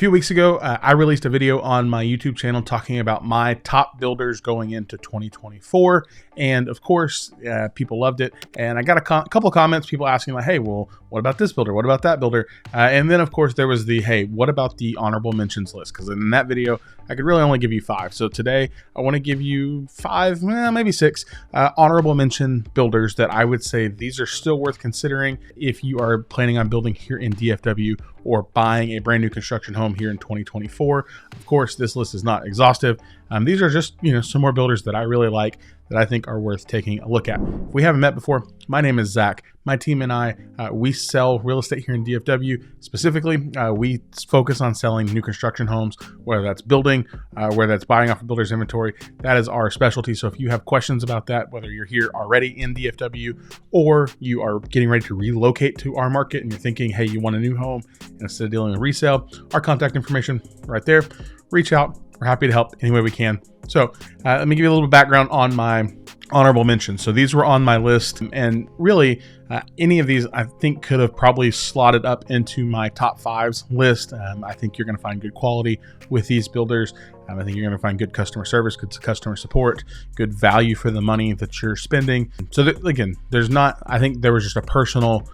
few weeks ago, I released a video on my YouTube channel talking about my top builders going into 2024. And of course, people loved it. And I got a couple of comments, people asking like, hey, well, what about this builder? What about that builder? And then of course there was the, hey, what about the honorable mentions list? Because in that video, I could really only give you 5. So today I want to give you 5, maybe 6 honorable mention builders that I would say these are still worth considering if you are planning on building here in DFW or buying a brand new construction home here in 2024. Of course, this list is not exhaustive. These are just, some more builders that I really like that I think are worth taking a look at. If we haven't met before, my name is Zach. My team and I, we sell real estate here in DFW. Specifically, we focus on selling new construction homes, whether that's building, whether that's buying off a builder's inventory. That is our specialty. So if you have questions about that, whether you're here already in DFW or you are getting ready to relocate to our market and you're thinking, hey, you want a new home instead of dealing with resale, our contact information right there. Reach out. We're happy to help any way we can. So let me give you a little bit of background on my honorable mentions. So these were on my list, and really any of these I think could have probably slotted up into my top 5s list. I think you're going to find good quality with these builders. I think you're going to find good customer service, good customer support, good value for the money that you're spending. So again, I think there was just a personal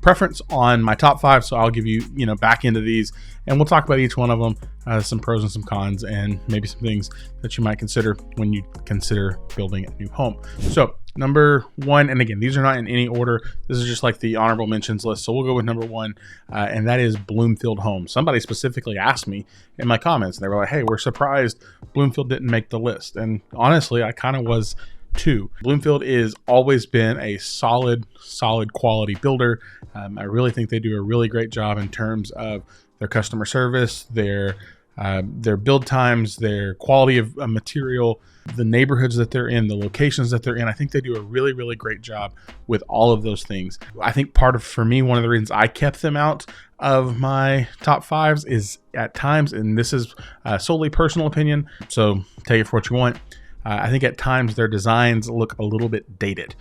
preference on my top 5. So I'll give you, back into these and we'll talk about each one of them, some pros and some cons, and maybe some things that you might consider when you consider building a new home. So number 1, and again, these are not in any order. This is just like the honorable mentions list. So we'll go with number 1, and that is Bloomfield Homes. Somebody specifically asked me in my comments, and they were like, hey, we're surprised Bloomfield didn't make the list. And honestly, I kind of was too. Bloomfield has always been a solid quality builder. I really think they do a really great job in terms of their customer service, their build times, their quality of material, the neighborhoods that they're in, the locations that they're in. I think they do a really great job with all of those things. I think for me, one of the reasons I kept them out of my top 5s is at times, and this is solely personal opinion, so take it for what you want. I think at times their designs look a little bit dated.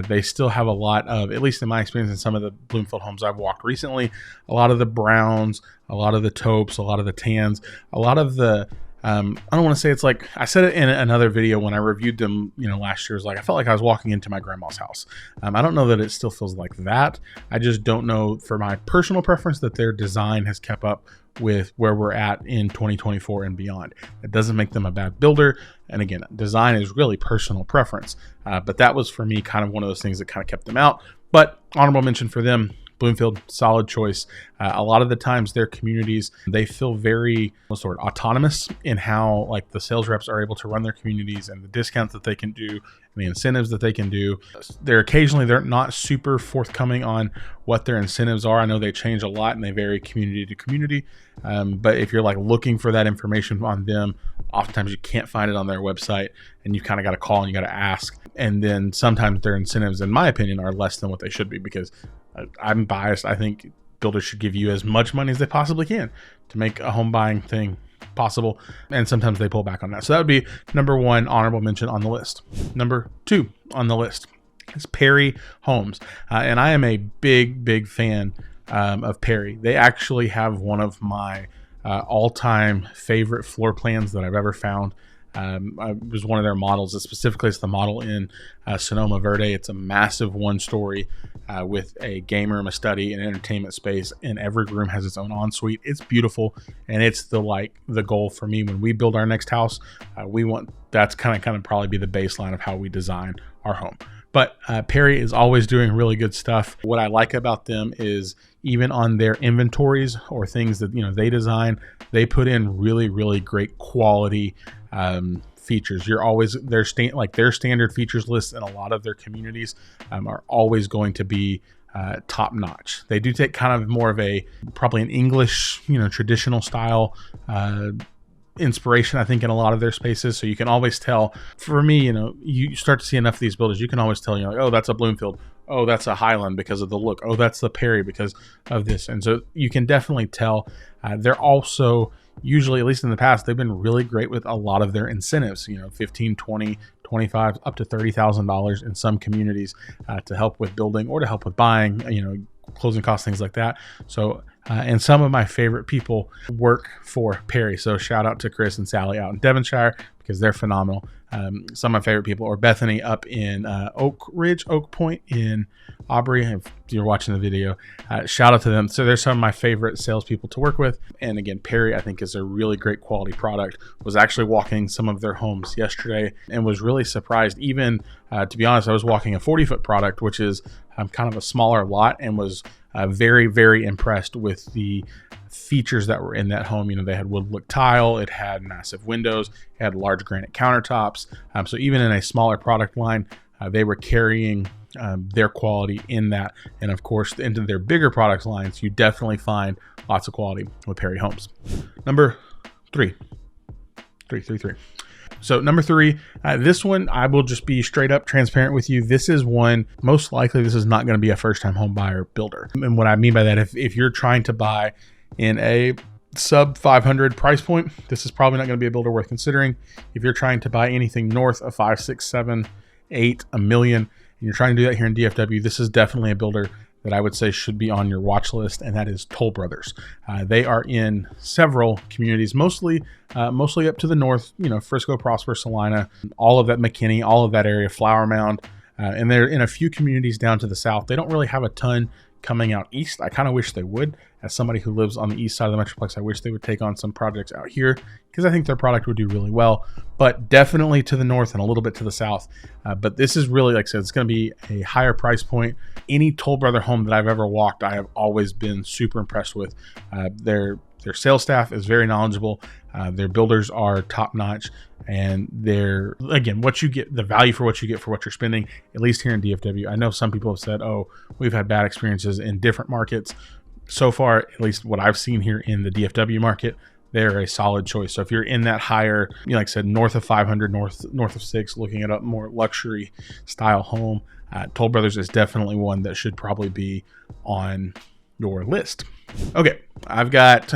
They still have a lot of, at least in my experience in some of the Bloomfield homes I've walked recently, a lot of the browns, a lot of the taupes, a lot of the tans, a lot of the, I don't want to say it's like, I said it in another video when I reviewed them, last year, was like, I felt like I was walking into my grandma's house. I don't know that it still feels like that. I just don't know, for my personal preference, that their design has kept up with where we're at in 2024 and beyond. It doesn't make them a bad builder. And again, design is really personal preference. But that was for me kind of one of those things that kind of kept them out. But honorable mention for them, Bloomfield, solid choice. A lot of the times their communities, they feel very autonomous in how like the sales reps are able to run their communities and the discounts that they can do and the incentives that they can do. They're not super forthcoming on what their incentives are. I know they change a lot and they vary community to community. But if you're like looking for that information on them, oftentimes you can't find it on their website and you kind of got to call and you got to ask. And then sometimes their incentives, in my opinion, are less than what they should be, because I'm biased. I think builders should give you as much money as they possibly can to make a home buying thing possible. And sometimes they pull back on that. So that would be number 1 honorable mention on the list. Number 2 on the list is Perry Homes. And I am a big fan of Perry. They actually have one of my all-time favorite floor plans that I've ever found. I was one of their models. Specifically, it's the model in Sonoma Verde. It's a massive 1-story with a game room, a study, and entertainment space, and every room has its own ensuite. It's beautiful, and it's the goal for me when we build our next house. That's kind of probably be the baseline of how we design our home. But Perry is always doing really good stuff. What I like about them is even on their inventories or things that they design, they put in really great quality features. Their standard features lists in a lot of their communities are always going to be top notch. They do take kind of more of probably an English, traditional style inspiration, I think, in a lot of their spaces. So you can always tell, for me, you start to see enough of these builders, you can always tell, oh, that's a Bloomfield. Oh, that's a Highland because of the look. Oh, that's the Perry because of this. And so you can definitely tell. They're also usually, at least in the past, they've been really great with a lot of their incentives, $15, $20, $25, up to $30,000 in some communities to help with building or to help with buying, closing costs, things like that. So and some of my favorite people work for Perry. So shout out to Chris and Sally out in Devonshire because they're phenomenal. Some of my favorite people are Bethany up in Oak Point in Aubrey. If you're watching the video, shout out to them. So they're some of my favorite salespeople to work with. And again, Perry, I think, is a really great quality product. Was actually walking some of their homes yesterday and was really surprised. Even to be honest, I was walking a 40-foot product, which is kind of a smaller lot, and was very, very impressed with the features that were in that home. You know, they had wood look tile, it had massive windows, it had large granite countertops. So even in a smaller product line, they were carrying their quality in that. And of course, into their bigger product lines, you definitely find lots of quality with Perry Homes. Number three. So number three, this one, I will just be straight up transparent with you. This is one, most likely this is not going to be a first time home buyer builder. And what I mean by that, if you're trying to buy in a sub 500 price point, this is probably not going to be a builder worth considering. If you're trying to buy anything north of 5, 6, 7, 8, a million, and you're trying to do that here in DFW, this is definitely a builder that I would say should be on your watch list, and that is Toll Brothers. They are in several communities, mostly up to the north, you know, Frisco, Prosper, Salina, all of that McKinney, all of that area, Flower Mound, and they're in a few communities down to the south. They don't really have a ton coming out east. I kind of wish they would. As somebody who lives on the east side of the Metroplex, I wish they would take on some projects out here because I think their product would do really well, but definitely to the north and a little bit to the south. But this is really, like I said, it's going to be a higher price point. Any Toll Brother home that I've ever walked, I have always been super impressed with. Their sales staff is very knowledgeable. Their builders are top notch, and they're, again, what you get, the value for what you get for what you're spending, at least here in DFW. I know some people have said, oh, we've had bad experiences in different markets. So far, at least what I've seen here in the DFW market, they're a solid choice. So if you're in that higher, you know, like I said, north of 500, north of 6, looking at a more luxury style home, Toll Brothers is definitely one that should probably be on your list. Okay, I've got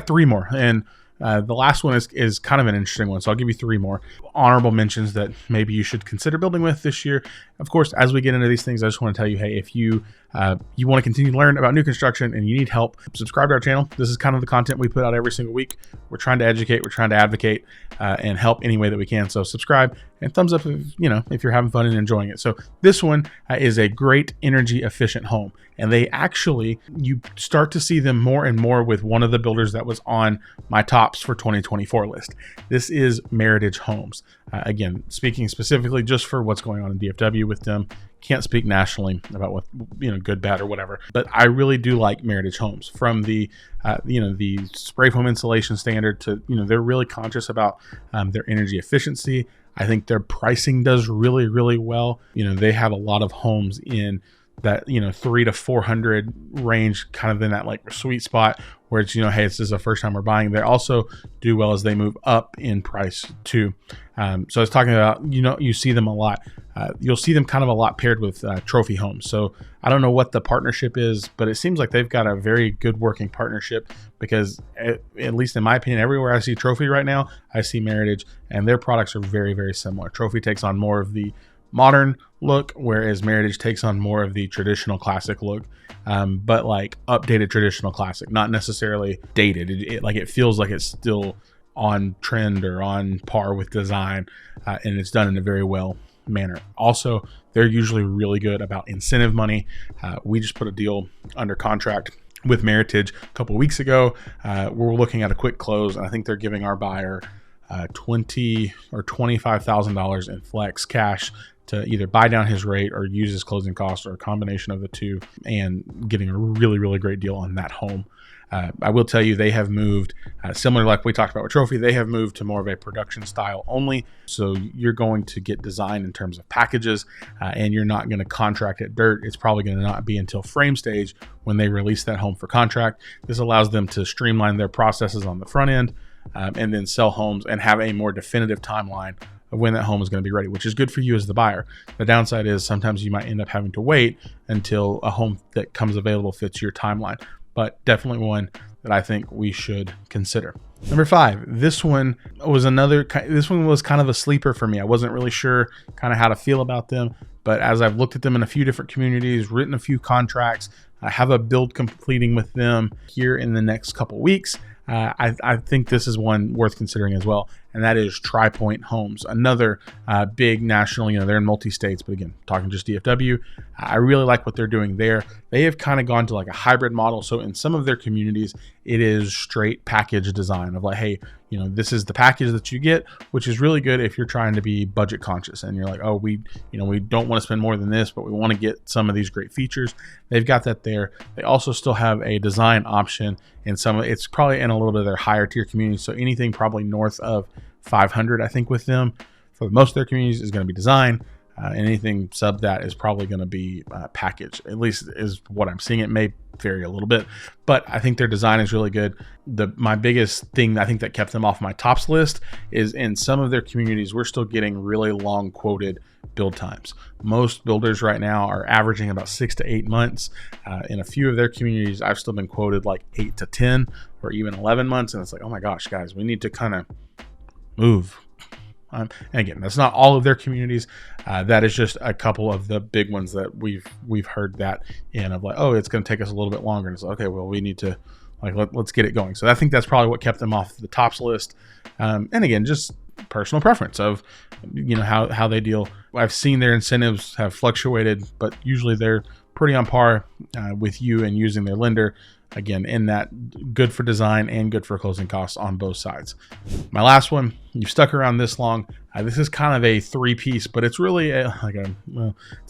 three more, and the last one is kind of an interesting one, so I'll give you three more honorable mentions that maybe you should consider building with this year. Of course, as we get into these things, I just want to tell you, hey, if you want to continue to learn about new construction and you need help, subscribe to our channel. This is kind of the content we put out every single week. We're trying to educate, we're trying to advocate, and help any way that we can. So subscribe and thumbs up if you're having fun and enjoying it. So this one is a great energy efficient home, and they actually, you start to see them more and more with one of the builders that was on my tops for 2024 list. This is Meritage Homes. Again, speaking specifically just for what's going on in DFW with them. Can't speak nationally about what, good, bad, or whatever, but I really do like Meritage Homes. From the the spray foam insulation standard to, they're really conscious about their energy efficiency. I think their pricing does really, really well. They have a lot of homes in that 300 to 400 range, kind of in that like sweet spot where it's, hey, this is the first time we're buying. They also do well as they move up in price too. So I was talking about, you see them a lot. You'll see them kind of a lot paired with trophy homes. So I don't know what the partnership is, but it seems like they've got a very good working partnership, because at least in my opinion, everywhere I see Trophy right now, I see Meritage, and their products are very, very similar. Trophy takes on more of the modern look, whereas Meritage takes on more of the traditional classic look, but like updated traditional classic, not necessarily dated. It feels like it's still on trend or on par with design, and it's done in a very well manner. Also, they're usually really good about incentive money. We just put a deal under contract with Meritage a couple of weeks ago. We're looking at a quick close, and I think they're giving our buyer $20,000 or $25,000 in flex cash to either buy down his rate or use his closing costs, or a combination of the two, and getting a really, really great deal on that home. I will tell you, they have moved, similar like we talked about with Trophy, they have moved to more of a production style only. So you're going to get design in terms of packages, and you're not going to contract at dirt. It's probably going to not be until frame stage when they release that home for contract. This allows them to streamline their processes on the front end, and then sell homes and have a more definitive timeline of when that home is going to be ready, which is good for you as the buyer. The downside is sometimes you might end up having to wait until a home that comes available fits your timeline, but definitely one that I think we should consider. Number 5, this one was kind of a sleeper for me. I wasn't really sure kind of how to feel about them, but as I've looked at them in a few different communities, written a few contracts, I have a build completing with them here in the next couple weeks. I think this is one worth considering as well, and that is TriPoint Homes, another big national, they're in multi-states, but again, talking just DFW, I really like what they're doing there. They have kind of gone to like a hybrid model. So in some of their communities, it is straight package design of like, hey, this is the package that you get, which is really good if you're trying to be budget conscious and you're like, oh, we don't want to spend more than this, but we want to get some of these great features. They've got that there. They also still have a design option in it's probably in a little bit of their higher tier communities. So anything probably north of 500, I think with them for most of their communities is going to be design. And anything sub that is probably going to be package, at least is what I'm seeing. It may vary a little bit, but I think their design is really good. My biggest thing I think that kept them off my tops list is in some of their communities, we're still getting really long quoted build times. Most builders right now are averaging about 6 to 8 months. In a few of their communities, I've still been quoted like 8 to 10 or even 11 months. And it's like, oh my gosh, guys, we need to kind of move. And again, that's not all of their communities. That is just a couple of the big ones that we've heard that in of like, oh, it's going to take us a little bit longer. And it's like, okay, well, we need to let's get it going. So I think that's probably what kept them off the tops list. And again, just personal preference of how they deal. I've seen their incentives have fluctuated, but usually they're pretty on par with you and using their lender. Again, in that good for design and good for closing costs on both sides. My last one, you've stuck around this long. This is kind of a 3-piece, but it's really it's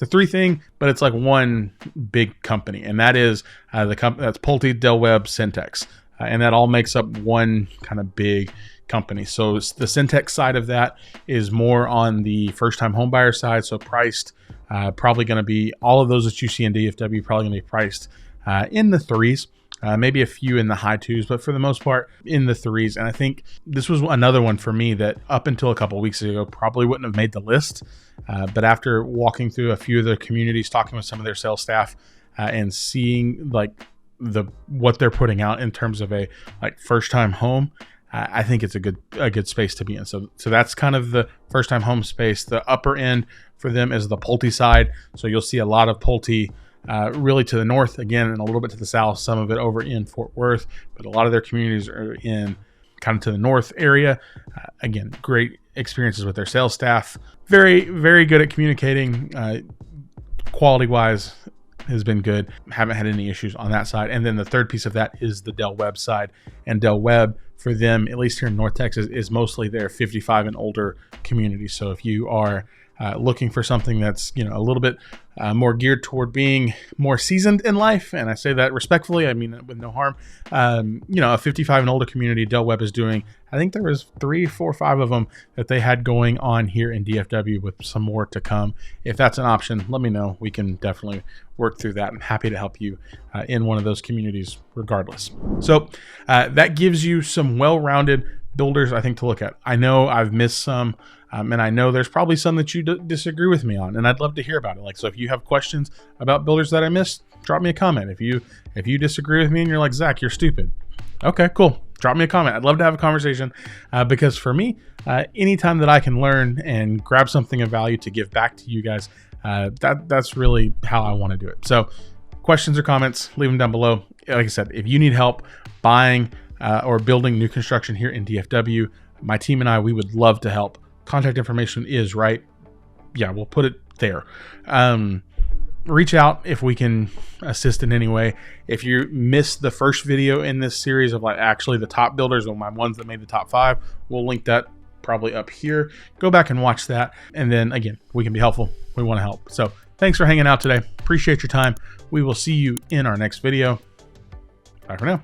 a 3 thing, but it's like one big company. And that is the company that's Pulte, Del Webb, Centex. And that all makes up one kind of big company. So the Centex side of that is more on the first time home buyer side. So priced, probably going to be all of those that you see in DFW, probably going to be priced in the 3s. Maybe a few in the high 2s, but for the most part in the 3s. And I think this was another one for me that up until a couple of weeks ago probably wouldn't have made the list. But after walking through a few of the communities, talking with some of their sales staff, and seeing like what they're putting out in terms of a first time home, I think it's a good space to be in. So that's kind of the first time home space. The upper end for them is the Pulte side. So you'll see a lot of Pulte really to the north again, and a little bit to the south, some of it over in Fort Worth, but a lot of their communities are in kind of to the north area. Again, great experiences with their sales staff. Very, very good at communicating. Quality wise has been good. Haven't had any issues on that side. And then the third piece of that is the Del Webb side. And Del Webb for them, at least here in North Texas, is mostly their 55 and older community. So if you are looking for something that's a little bit more geared toward being more seasoned in life, and I say that respectfully, I mean with no harm, a 55 and older community Del Webb is doing. I think there was 3, 4, 5 of them that they had going on here in DFW with some more to come. If that's an option, let me know. We can definitely work through that. I'm happy to help you in one of those communities regardless. So that gives you some well-rounded builders, I think, to look at. I know I've missed some, and I know there's probably some that you disagree with me on, and I'd love to hear about it. So if you have questions about builders that I missed, drop me a comment. If you disagree with me and you're like, Zach, you're stupid. Okay, cool. Drop me a comment. I'd love to have a conversation because for me, anytime that I can learn and grab something of value to give back to you guys, that's really how I want to do it. So questions or comments, leave them down below. Like I said, if you need help buying or building new construction here in DFW, my team and I, we would love to help. Contact information is right. Yeah, we'll put it there. Reach out if we can assist in any way. If you missed the first video in this series of actually the top builders or my ones that made the top 5, we'll link that probably up here. Go back and watch that. And then again, we can be helpful. We want to help. So thanks for hanging out today. Appreciate your time. We will see you in our next video. Bye for now.